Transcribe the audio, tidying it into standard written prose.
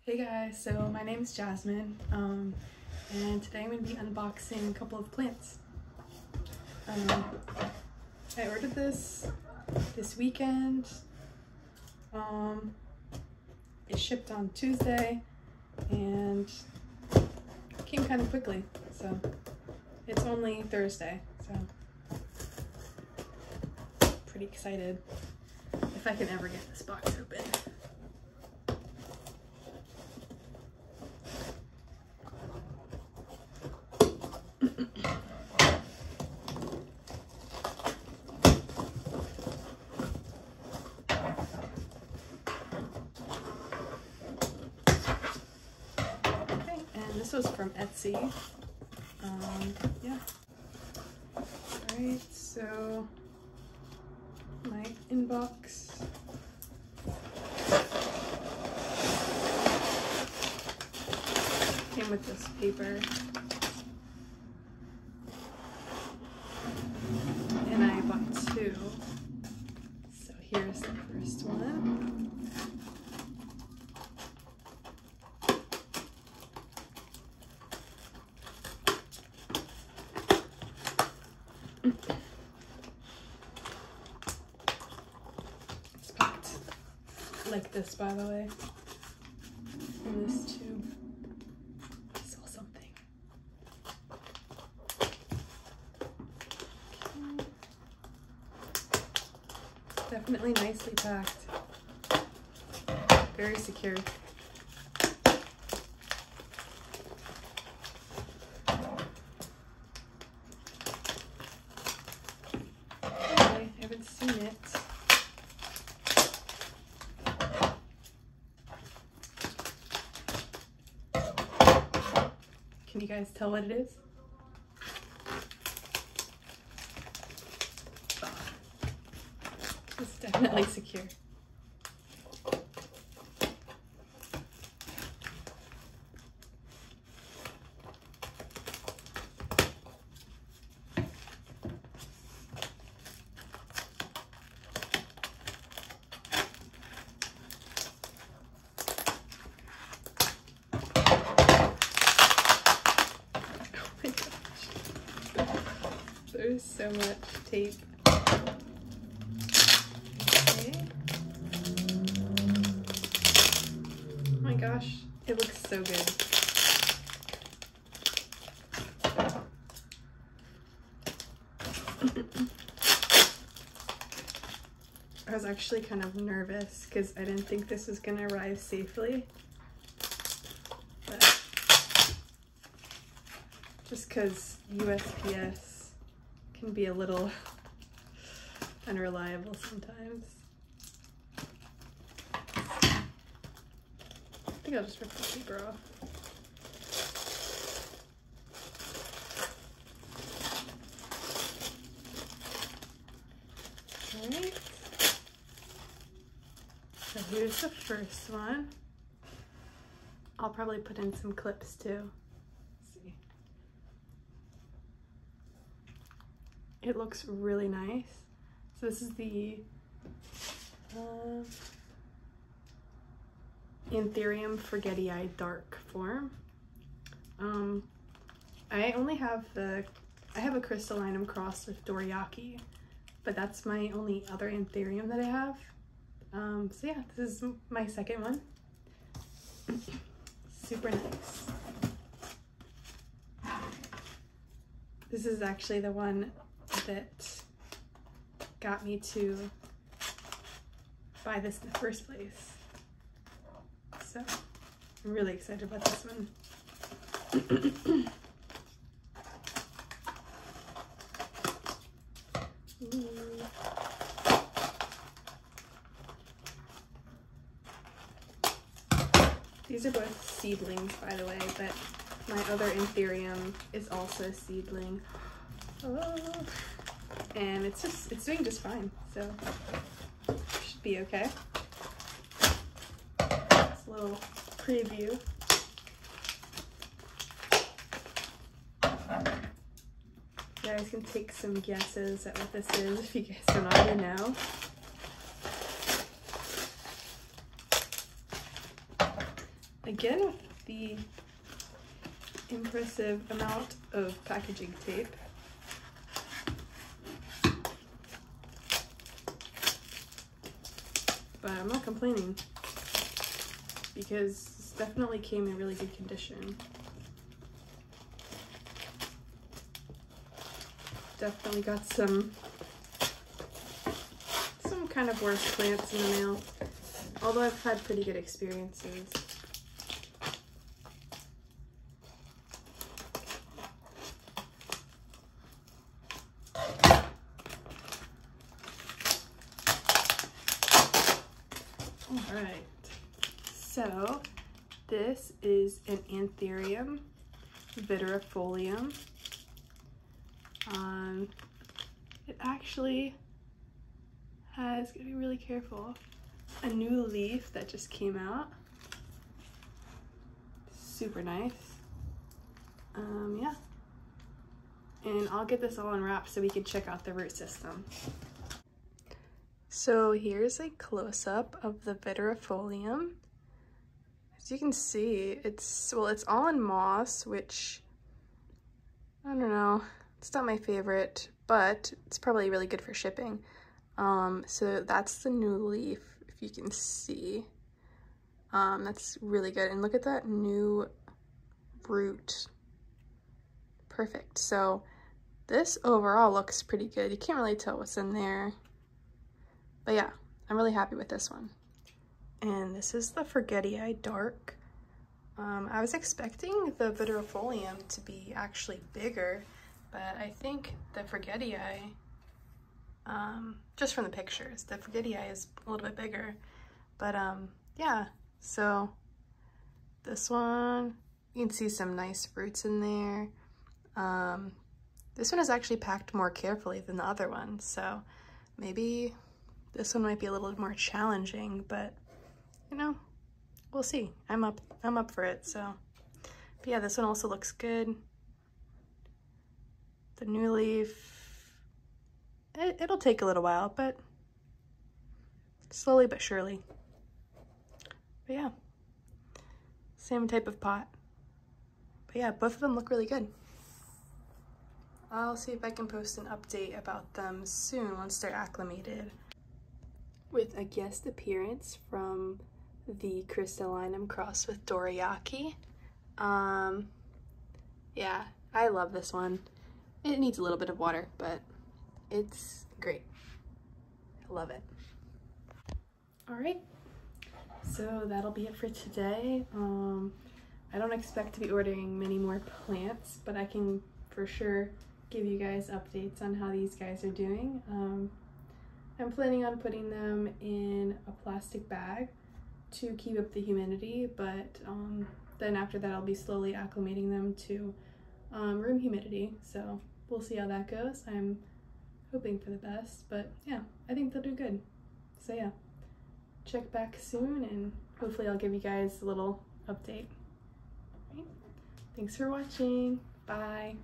Hey guys, so my name is Jasmine, and today I'm going to be unboxing a couple of plants. I ordered this weekend. It shipped on Tuesday and came kind of quickly, so it's only Thursday, so pretty excited if I can ever get this box open. This was from Etsy. Yeah. Alright, so my inbox. Came with this paper. And I bought two. So here's the first one. It's packed like this, by the way, in this tube. I saw something. Okay. Definitely nicely packed. Very secure. I haven't seen it. Can you guys tell what it is? It's definitely secure. There's so much tape. Okay. Oh my gosh, it looks so good. I was actually kind of nervous because I didn't think this was gonna arrive safely. But just because USPS can be a little unreliable sometimes. I think I'll just rip the paper off. Alright. So here's the first one. I'll probably put in some clips too. It looks really nice. So this is the Anthurium forgetii dark form. I only have I have a crystallinum crossed with Dorayaki, but that's my only other Anthurium that I have. So yeah, this is my second one. Super nice. This is actually the one that got me to buy this in the first place. So I'm really excited about this one. These are both seedlings, by the way, but my other Anthurium is also a seedling. Oh. And it's doing just fine, so should be okay. It's a little preview. You guys can take some guesses at what this is if you guys don't already know. again with the impressive amount of packaging tape. But I'm not complaining because this definitely came in really good condition. Definitely got some kind of worse plants in the mail, although I've had pretty good experiences. Alright, so this is an Anthurium viridifolium. It actually has, gotta be really careful, a new leaf that just came out. Super nice. Yeah. And I'll get this all unwrapped so we can check out the root system. So here's a close-up of the viridifolium. As you can see, it's all in moss, which, I don't know, it's not my favorite, but it's probably really good for shipping. So that's the new leaf, if you can see. That's really good. And look at that new root. Perfect. So this overall looks pretty good. You can't really tell what's in there. But yeah, I'm really happy with this one. And this is the Forgetii Dark. I was expecting the viridifolium to be actually bigger, but I think the Forgetii, just from the pictures, the Forgetii is a little bit bigger. But yeah, so this one, you can see some nice roots in there. This one is actually packed more carefully than the other one, so maybe this one might be a little more challenging, but you know, we'll see. I'm up for it. So, but yeah, this one also looks good. The new leaf, it'll take a little while, but slowly but surely. But yeah, same type of pot. But yeah, both of them look really good. I'll see if I can post an update about them soon once they're acclimated. With a guest appearance from the crystallinum crossed with dorayaki. Yeah, I love this one. It needs a little bit of water, but it's great. I love it. All right, so that'll be it for today. I don't expect to be ordering many more plants, but I can for sure give you guys updates on how these guys are doing. I'm planning on putting them in a plastic bag to keep up the humidity, but then after that I'll be slowly acclimating them to room humidity, so we'll see how that goes. I'm hoping for the best, but yeah, I think they'll do good. So yeah, check back soon and hopefully I'll give you guys a little update. Right? Thanks for watching. Bye.